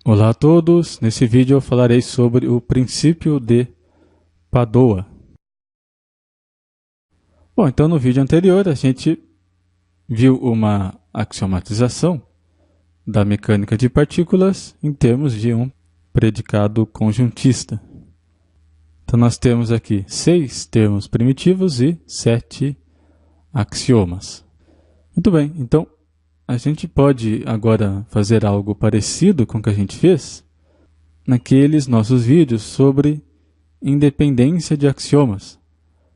Olá a todos, nesse vídeo eu falarei sobre o princípio de Padoa. Bom, então no vídeo anterior a gente viu uma axiomatização da mecânica de partículas em termos de um predicado conjuntista. Então nós temos aqui 6 termos primitivos e 7 axiomas. Muito bem, então a gente pode agora fazer algo parecido com o que a gente fez naqueles nossos vídeos sobre independência de axiomas,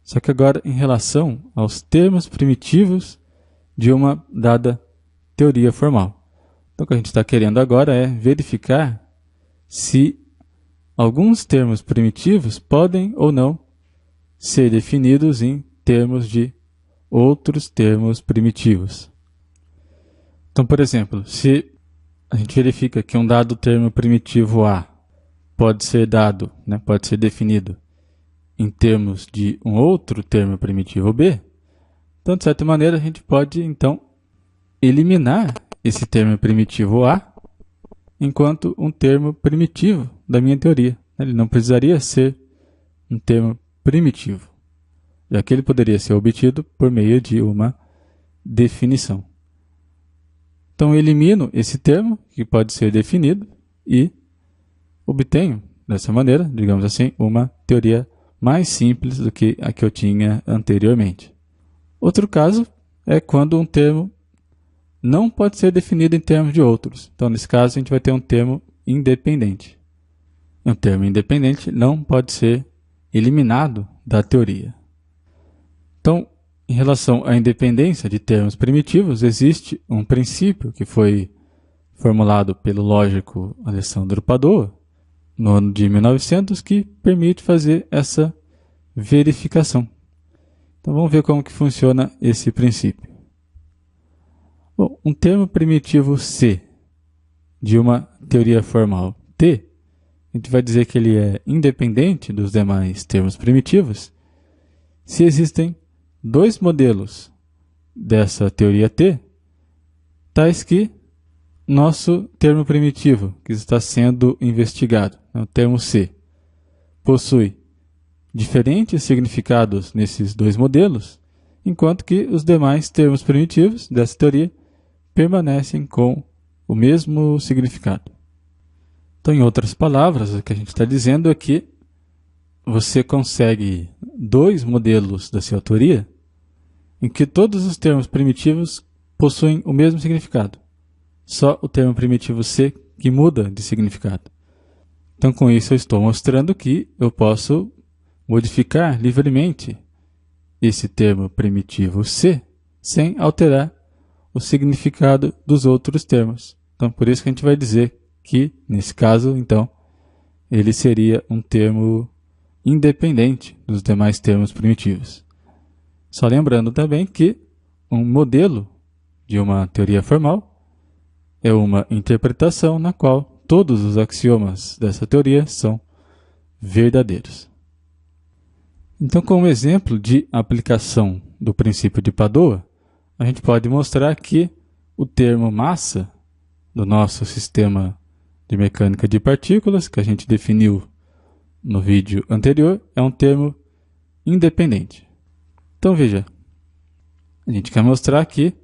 só que agora em relação aos termos primitivos de uma dada teoria formal. Então o que a gente está querendo agora é verificar se alguns termos primitivos podem ou não ser definidos em termos de outros termos primitivos. Então, por exemplo, se a gente verifica que um dado termo primitivo A pode ser dado, pode ser definido em termos de um outro termo primitivo B, então, de certa maneira, a gente pode, então, eliminar esse termo primitivo A enquanto um termo primitivo da minha teoria. Ele não precisaria ser um termo primitivo, já que ele poderia ser obtido por meio de uma definição. Então, eu elimino esse termo, que pode ser definido, e obtenho, dessa maneira, digamos assim, uma teoria mais simples do que a que eu tinha anteriormente. Outro caso é quando um termo não pode ser definido em termos de outros. Então, nesse caso, a gente vai ter um termo independente. Um termo independente não pode ser eliminado da teoria. Então, em relação à independência de termos primitivos, existe um princípio que foi formulado pelo lógico Alessandro Padoa, no ano de 1900, que permite fazer essa verificação. Então vamos ver como que funciona esse princípio. Bom, um termo primitivo C de uma teoria formal T, a gente vai dizer que ele é independente dos demais termos primitivos se existem dois modelos dessa teoria T, tais que nosso termo primitivo, que está sendo investigado, o termo C, possui diferentes significados nesses dois modelos, enquanto que os demais termos primitivos dessa teoria permanecem com o mesmo significado. Então, em outras palavras, o que a gente está dizendo é que você consegue dois modelos da sua teoria em que todos os termos primitivos possuem o mesmo significado. Só o termo primitivo C que muda de significado. Então, com isso, eu estou mostrando que eu posso modificar livremente esse termo primitivo C sem alterar o significado dos outros termos. Então, por isso que a gente vai dizer que, nesse caso, então, ele seria um termo independente dos demais termos primitivos. Só lembrando também que um modelo de uma teoria formal é uma interpretação na qual todos os axiomas dessa teoria são verdadeiros. Então, como exemplo de aplicação do princípio de Padoa, a gente pode mostrar que o termo massa do nosso sistema de mecânica de partículas, que a gente definiu no vídeo anterior, é um termo independente. Então, veja, a gente quer mostrar que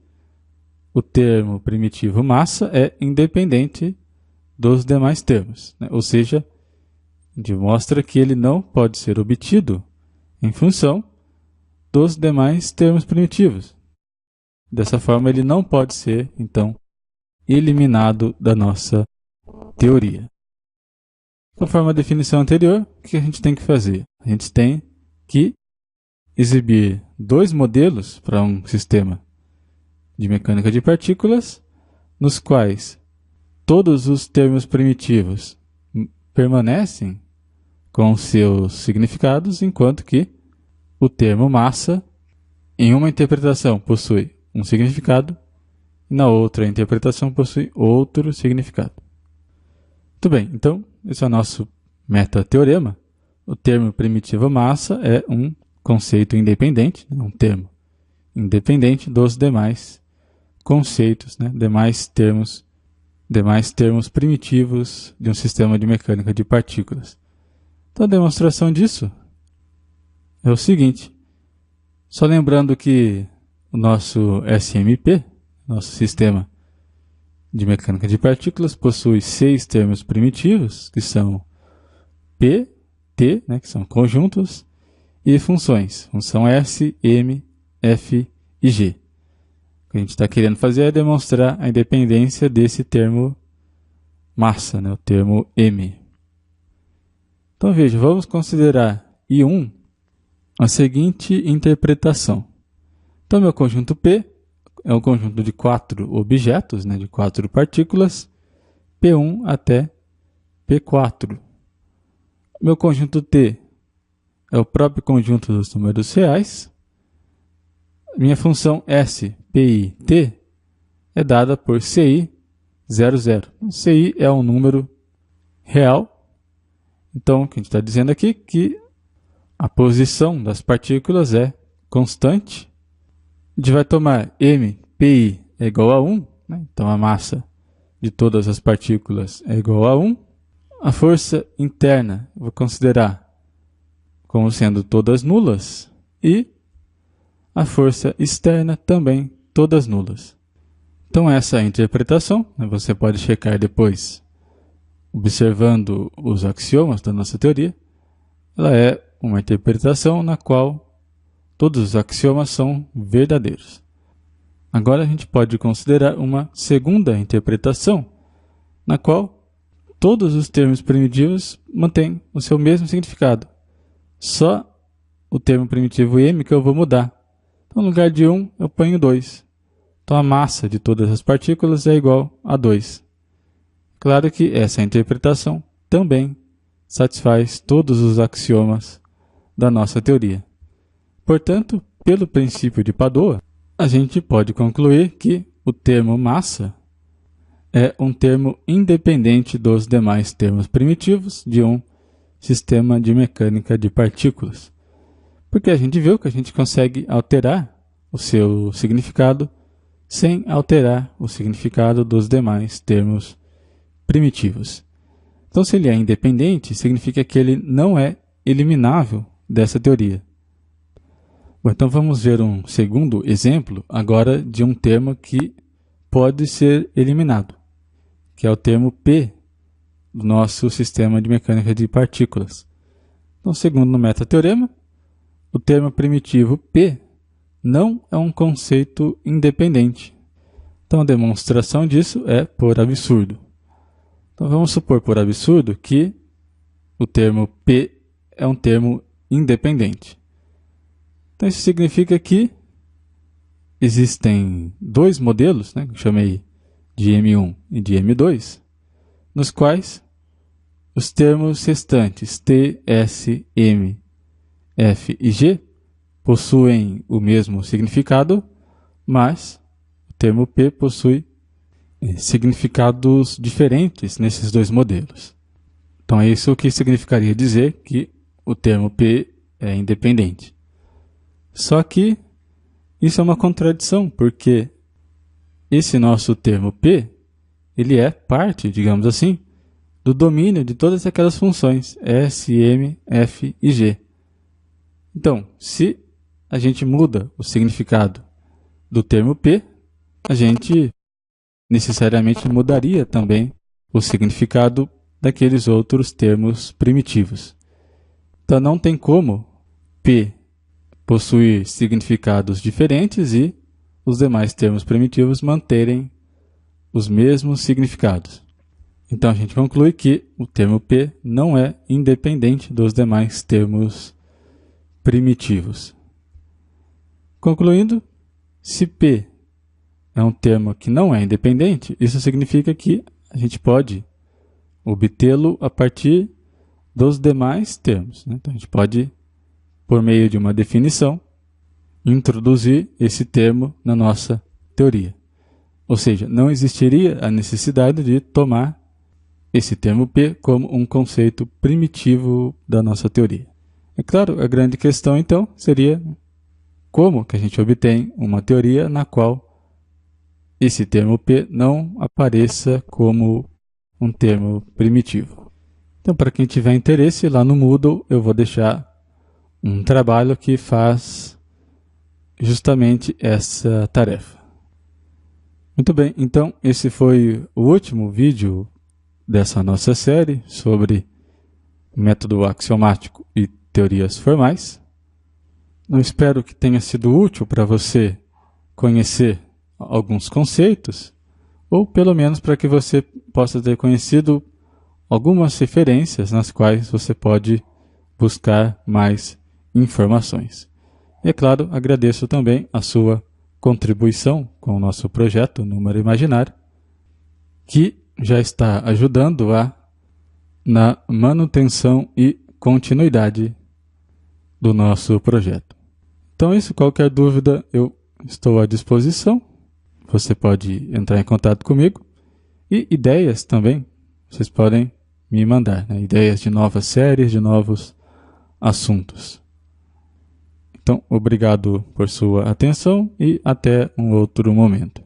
o termo primitivo massa é independente dos demais termos, ou seja, a gente mostra que ele não pode ser obtido em função dos demais termos primitivos. Dessa forma, ele não pode ser, então, eliminado da nossa teoria. Conforme a definição anterior, o que a gente tem que fazer? A gente tem que exibir dois modelos para um sistema de mecânica de partículas, nos quais todos os termos primitivos permanecem com seus significados, enquanto que o termo massa, em uma interpretação, possui um significado, e na outra interpretação possui outro significado. Muito bem, então, esse é o nosso metateorema. O termo primitivo massa é um conceito independente, um termo independente dos demais conceitos, demais termos demais termos primitivos de um sistema de mecânica de partículas. Então a demonstração disso é o seguinte, só lembrando que o nosso SMP, nosso sistema de mecânica de partículas, possui 6 termos primitivos, que são P, T, que são conjuntos, e funções, função S, M, F e G. O que a gente está querendo fazer é demonstrar a independência desse termo massa, o termo M. Então veja, vamos considerar I1 a seguinte interpretação. Então meu conjunto P é um conjunto de 4 objetos, de 4 partículas, P1 até P4. Meu conjunto T é o próprio conjunto dos números reais. Minha função S, PI, T é dada por CI 00. CI é um número real. Então, o que a gente está dizendo aqui é que a posição das partículas é constante. A gente vai tomar M, PI é igual a 1. Então, a massa de todas as partículas é igual a 1. A força interna eu vou considerar como sendo todas nulas. E a força externa também todas nulas. Então essa é a interpretação, você pode checar depois, observando os axiomas da nossa teoria. Ela é uma interpretação na qual todos os axiomas são verdadeiros. Agora a gente pode considerar uma segunda interpretação, na qual todos os termos primitivos mantêm o seu mesmo significado. Só o termo primitivo M que eu vou mudar. Então, no lugar de 1, eu ponho 2. Então, a massa de todas as partículas é igual a 2. Claro que essa interpretação também satisfaz todos os axiomas da nossa teoria. Portanto, pelo princípio de Padoa, a gente pode concluir que o termo massa é um termo independente dos demais termos primitivos de um sistema de mecânica de partículas. Porque a gente viu que a gente consegue alterar o seu significado sem alterar o significado dos demais termos primitivos. Então, se ele é independente, significa que ele não é eliminável dessa teoria. Bom, então vamos ver um segundo exemplo agora de um termo que pode ser eliminado, que é o termo P do nosso sistema de mecânica de partículas. Então, segundo o metateorema, o termo primitivo P não é um conceito independente. Então, a demonstração disso é por absurdo. Então, vamos supor por absurdo que o termo P é um termo independente. Então, isso significa que existem dois modelos, que eu chamei de M1 e de M2, nos quais os termos restantes T, S, M, F e G possuem o mesmo significado, mas o termo P possui significados diferentes nesses dois modelos. Então é isso que significaria dizer que o termo P é independente. Só que isso é uma contradição, porque esse nosso termo P, ele é parte, digamos assim, do domínio de todas aquelas funções S, M, F e G. Então, se a gente muda o significado do termo P, a gente necessariamente mudaria também o significado daqueles outros termos primitivos. Então, não tem como P possuir significados diferentes e os demais termos primitivos manterem os mesmos significados. Então, a gente conclui que o termo P não é independente dos demais termos primitivos. Concluindo, se P é um termo que não é independente, isso significa que a gente pode obtê-lo a partir dos demais termos. Então, a gente pode, por meio de uma definição, introduzir esse termo na nossa teoria. Ou seja, não existiria a necessidade de tomar esse termo P como um conceito primitivo da nossa teoria. É claro, a grande questão, então, seria como que a gente obtém uma teoria na qual esse termo P não apareça como um termo primitivo. Então, para quem tiver interesse, lá no Moodle eu vou deixar um trabalho que faz justamente essa tarefa. Muito bem, então esse foi o último vídeo dessa nossa série sobre método axiomático e teorias formais. Eu espero que tenha sido útil para você conhecer alguns conceitos, ou pelo menos para que você possa ter conhecido algumas referências nas quais você pode buscar mais informações. E, é claro, agradeço também a sua contribuição com o nosso projeto Número Imaginário, que já está ajudando na manutenção e continuidade do nosso projeto. Então, isso, qualquer dúvida, eu estou à disposição. Você pode entrar em contato comigo. E ideias também, vocês podem me mandar, né? Ideias de novas séries, de novos assuntos. Então, obrigado por sua atenção e até um outro momento.